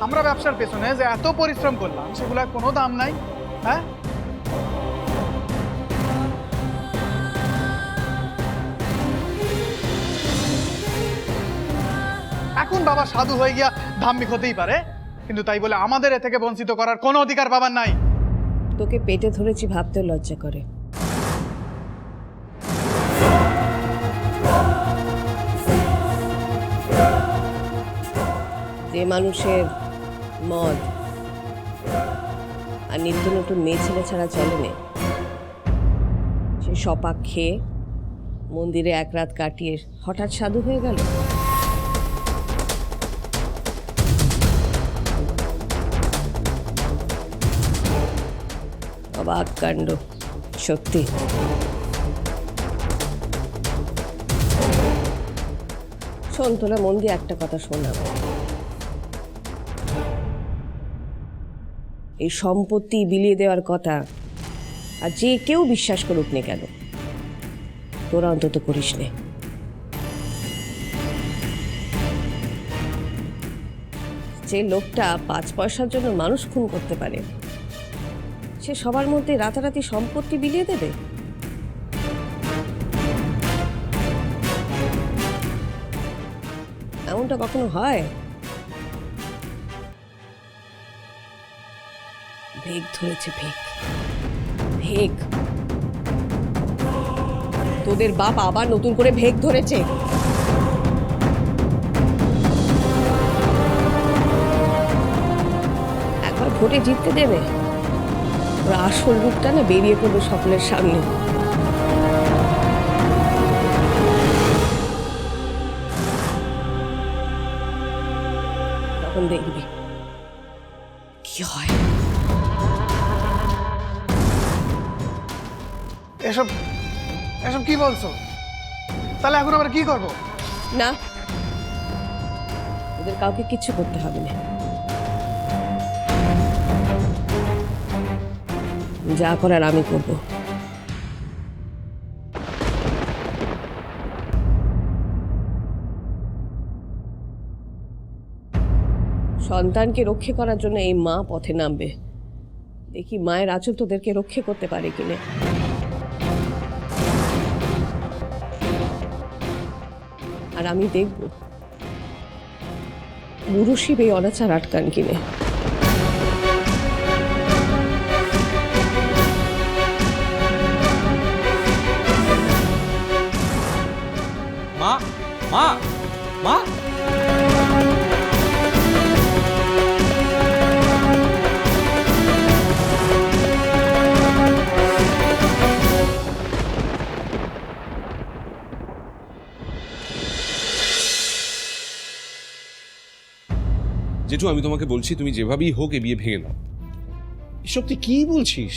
আমরা ব্যবসার পেছনে যে এত পরিশ্রম করলাম সেগুলোর কোনো দাম নাই। হ্যাঁ, এখন বাবা সাধু হয়ে গিয়া ধার্মিক হতেই পারে, কিন্তু তাই বলে আমাদের এ থেকে বঞ্চিত করার কোনো অধিকার বাবার নাই। তোকে পেটে ধরেছি ভাবতে লজ্জা করে। যে মানুষের মদ আর নিত্য নতুন মেয়ে ছেলে ছাড়া চলে না, সে সপাক খেয়ে মন্দিরে এক রাত কাটিয়ে হঠাৎ সাধু হয়ে গেল। অবাক কাণ্ড সত্যি। শোন, তোরা মন দিয়ে একটা কথা শোনাব। এই সম্পত্তি বিলিয়ে দেওয়ার কথা আর যে কেউ বিশ্বাস করুক না কেন, তোরা অন্তত করিস নে। যে লোকটা 5 পয়সার জন্য মানুষ খুন করতে পারে, সে সবার মধ্যে রাতারাতি সম্পত্তি বিলিয়ে দেবে? এমনটা কখনো হয়? ভেগ ধরেছে, ভেগ ভেগ। তোদের বাপ আবার নতুন করে ভেগ ধরেছে। একবার ভোটে জিততে দেবে, ওরা আসল রূপটা না বেরিয়ে পড়বে সকলের সামনে। তখন দেখবি কি হয়। এসব এসব কি বলছো? তাহলে এখন আবার কি করবো? না, ওদের কাউকে কিচ্ছু করতে হবে না। যা করার আমি করব। সন্তানকে রক্ষে করার জন্য এই মা পথে নামবে। দেখি মায়ের আঁচল তোদেরকে রক্ষে করতে পারে কিনা। আর আমি দেখব গুরু শিব এই অনাচার আটকান কিনে। মা মা মা জেঠু, আমি তোমাকে বলছি তুমি যেভাবেই হোক এ বিয়ে ভেঙে দাও। এসব তুই কি বলছিস?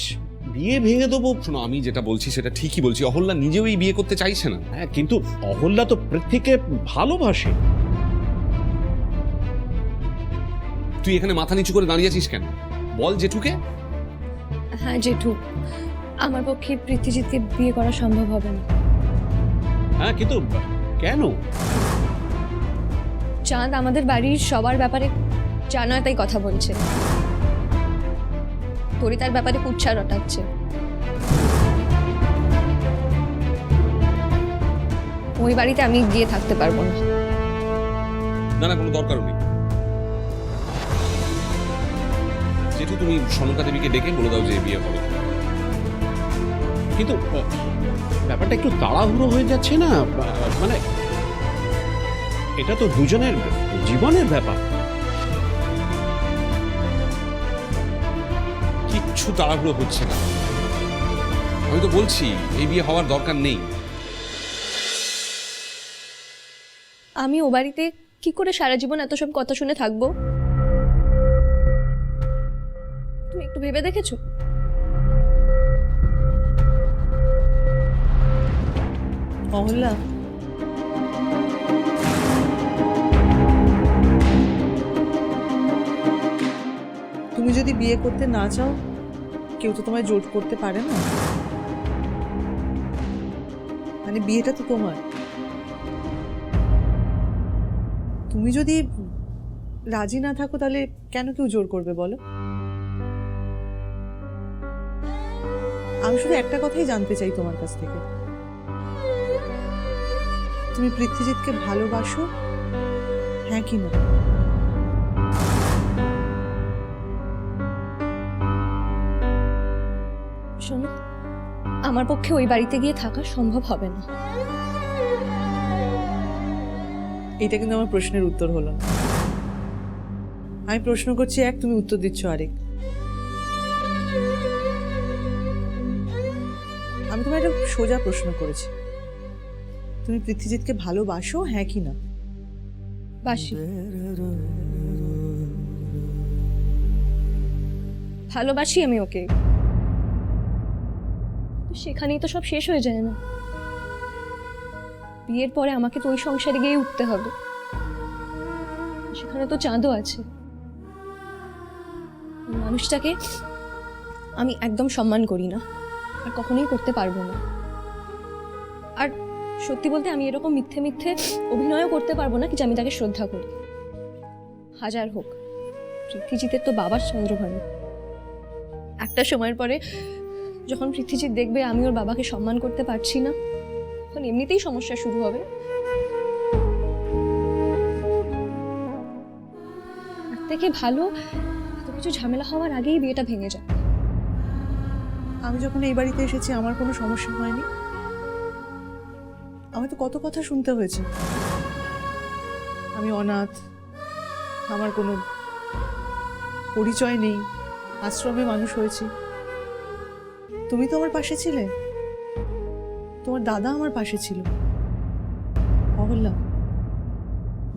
বিয়ে ভেঙে দেবো? শোনো, আমি যেটা বলছি সেটা ঠিকই বলছি। অহল্যা নিজেও এই বিয়ে করতে চাইছে না। হ্যাঁ, কিন্তু অহল্যা তো পৃথ্বীকে ভালোবাসে। তুই এখানে মাথা নিচু করে দাঁড়িয়ে আছিস কেন? বল জেঠুকে। হ্যাঁ জেঠু, আমার পক্ষে পৃথ্বীজিৎকে বিয়ে করা সম্ভব হবে না। হ্যাঁ, কিন্তু কেন? চাঁদ আমাদের বাড়ির সবার ব্যাপারে জানা তাই কথা বলছে। তোরই তার ব্যাপারে কুচ্ছা রটাচ্ছে। ওই বাড়িতে আমি গিয়ে থাকতে পারবো না। না না, কোনো দরকার নেই। জেঠু, তুমি সনকা দেবীকে ডেকে বলে দাও যে বিয়ে হবে। কিন্তু ব্যাপারটা একটু তাড়াহুড়ো হয়ে যাচ্ছে না? মানে এটা তো দুজনের জীবনের ব্যাপার। কিচ্ছু তাড়াহুড়ো হচ্ছে না। আমি তো বলছি এই বিয়ে হওয়ার দরকার নেই। আমি ও বাড়িতে কি করে সারা জীবন এত সব কথা শুনে থাকবো? তুমি একটু ভেবে দেখেছো? অহল্যা, তুমি যদি বিয়ে করতে না চাও, কেউ তো তোমায় জোর করতে পারে না। মানে বিয়েটা তো তোমার। তুমি যদি রাজি না থাকো তাহলে কেন কেউ জোর করবে বলো? আমি শুধু একটা কথাই জানতে চাই তোমার কাছ থেকে, তুমি পৃথ্বীজিৎকে ভালোবাসো, হ্যাঁ কি না? শোনো, আমার পক্ষে ওই বাড়িতে গিয়ে থাকা সম্ভব হবে না। এটা কিন্তু আমার প্রশ্নের উত্তর হলো না। আমি প্রশ্ন করছি এক, তুমি উত্তর দিচ্ছ আরেক। আমি তোমার একটা সোজা প্রশ্ন করেছি, তুমি পৃথ্বীজিৎকে ভালোবাসো, হ্যাঁ কি না? বাসি, ভালোবাসি আমি ওকে। সেখানেই তো সব শেষ হয়ে যায় না। বিয়ের পরে আমাকে তো ওই সংসারে গিয়ে উঠতে হবে। সেখানে তো চাঁদও আছে। ওই মানুষটাকে আমি একদম সম্মান করি না, আর কখনোই করতে পারবো না। আর সত্যি বলতে আমি এরকম মিথ্যে মিথ্যে অভিনয়ও করতে পারবো না কি যে আমি তাকে শ্রদ্ধা করি। হাজার হোক, পৃথ্বীজিতের তো বাবার চন্দ্রভানু। একটা সময়ের পরে যখন পৃথ্বীজিৎ দেখবে আমি ওর বাবাকে সম্মান করতে পারছি না, তখন এমনিতেই সমস্যা শুরু হবে। তার থেকে ভালো এত কিছু ঝামেলা হওয়ার আগেই বিয়েটা ভেঙে যায়। আমি যখন এই বাড়িতে এসেছি আমার কোনো সমস্যা হয়নি। আমার তো কত কথা শুনতে হয়েছে, আমি অনাথ, আমার কোনো পরিচয় নেই, আশ্রমে মানুষ হয়েছি। তুমি তো আমার পাশে ছিলে, তোমার দাদা আমার পাশে ছিল। অহল্যা,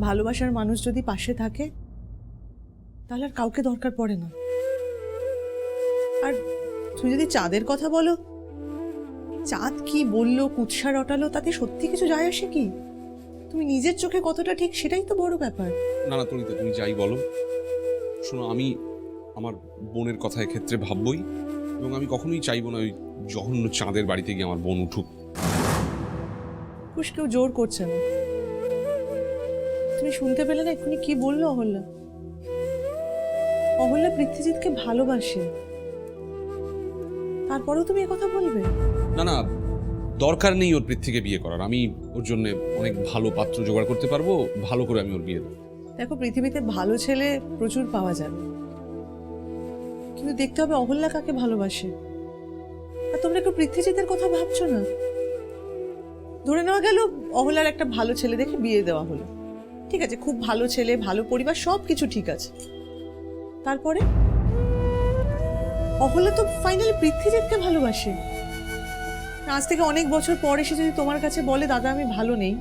ভালোবাসার মানুষ যদি পাশে থাকে তাহলে আর কাউকে দরকার পড়ে না। আর তুমি যদি চাঁদের কথা বলো, চাঁদ কি বললো, কুৎসা রটালো, তাতে সত্যি কিছু যায় আসে কি? তুমি নিজের চোখে কতটা ঠিক সেটাই তো বড় ব্যাপার। না না তনিতা, তুমি যাই বলো, শোনো, আমি আমার বোনের কথা ক্ষেত্রে ভাববই, এবং আমি কখনোই চাইবো না ওই জঘন্য চাঁদের বাড়িতে গিয়ে আমার বোন উঠুক। কুশ কেউ জোর করছে না। তুমি শুনতে পেলে না এক্ষুনি কি বললো অহল্যা? অহল্যা পৃথ্বীজিৎকে ভালোবাসে, তারপরেও তুমি কথা বলবে? না না, দরকার নেই ওর পৃথ্বীকে বিয়ে করার। আমি ওর জন্য অনেক ভালো পাত্র জোগাড় করতে পারবো, ভালো করে আমি ওর বিয়ে দেবো। দেখো, পৃথিবীতে ভালো ছেলে প্রচুর পাওয়া যাবে, কিন্তু দেখতে হবে অহল্যা কাকে ভালোবাসে। আর তোমরা কেউ পৃথ্বীজিতের কথা ভাবছো না। ধরে নেওয়া গেল অহল্যার একটা ভালো ছেলে দেখে বিয়ে দেওয়া হলো, ঠিক আছে, খুব ভালো ছেলে, ভালো পরিবার, সব কিছু ঠিক আছে। তারপরে অহল্যা তো ফাইনালি পৃথ্বীজিৎকে ভালোবাসে। আজ থেকে অনেক বছর পর এসে যদি তোমার কাছে বলে দাদা আমি ভালো নেই,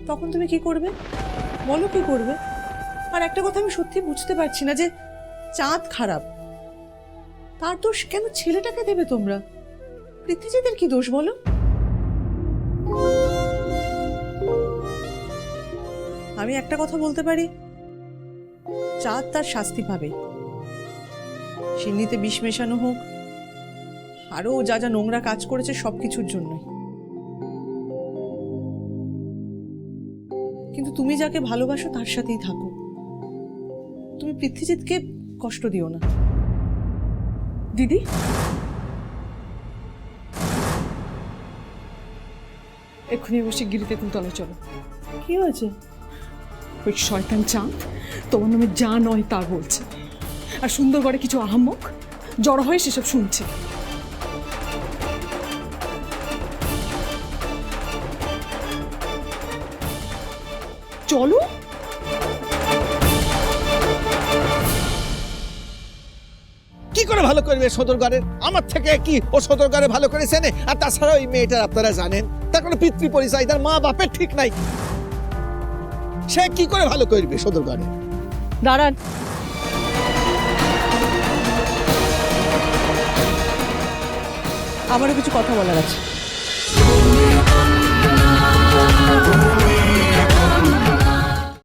তখন তুমি কি করবে বলো? কি করবে? আর একটা কথা আমি সত্যি বুঝতে পারছি না, যে চাঁদ খারাপ, তার দোষ কেন ছেলেটাকে দেবে তোমরা? পৃথ্বীজিতের কি দোষ বলো? আমি একটা কথা বলতে পারি, চাঁদ তার শাস্তি পাবে। সিন্নিতে বিষ মেশানো হোক, আরো যা যা নোংরা কাজ করেছে সবকিছুর জন্যই। কিন্তু তুমি যাকে ভালোবাসো তার সাথেই থাকো। তুমি পৃথ্বীজিৎকে কষ্ট দিও না। দিদি, এক্ষুনি বসে গিরিতে কুলতলা চলো। কি হয়েছে? ওই শয়তান চাঁদ তোমার নামে যা নয় তা বলছে, আর সুন্দরগড়ে কিছু আহাম্মক জড়ো হয়ে সেসব শুনছে। চলো। কি করে ভালো করবে সদরঘরের? আমার থেকে কি ও সদরঘরে ভালো করে চেনে? আর তাছাড়া ওই মেয়েটার আপনারা জানেন তার কোনো পিতৃ পরিচয়, তার মা বাপের ঠিক নাই, সে কি করে ভালো করবে সদরঘরে? দাঁড়ান, আমারও কিছু কথা বলার আছে।